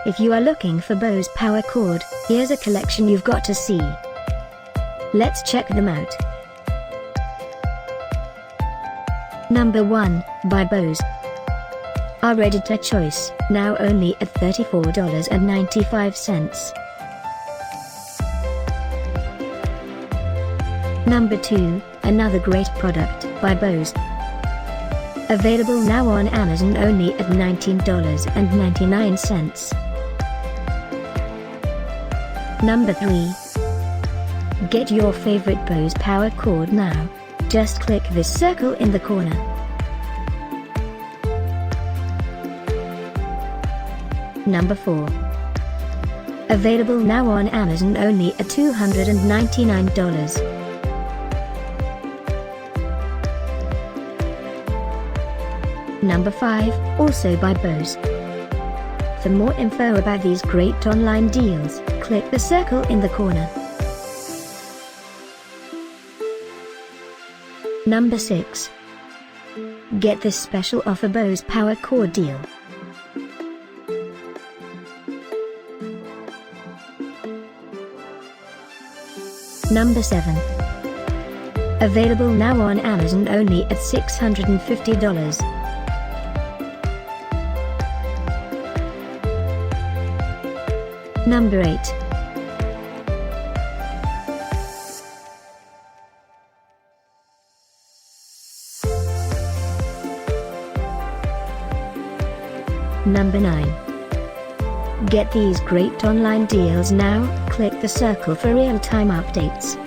If you are looking for Bose power cord, here's a collection you've got to see. Let's check them out. Number 1, by Bose. Our editor choice, now only at $34.95. Number 2, another great product, by Bose. Available now on Amazon only at $19.99. Number 3. Get your favorite Bose power cord now. Just click this circle in the corner. Number 4. Available now on Amazon only at $299. Number 5, also by Bose. For more info about these great online deals, click the circle in the corner. Number 6. Get this special offer Bose power cord deal. Number 7. Available now on Amazon only at $650. Number 8. Number 9. Get these great online deals now, click the circle for real-time updates.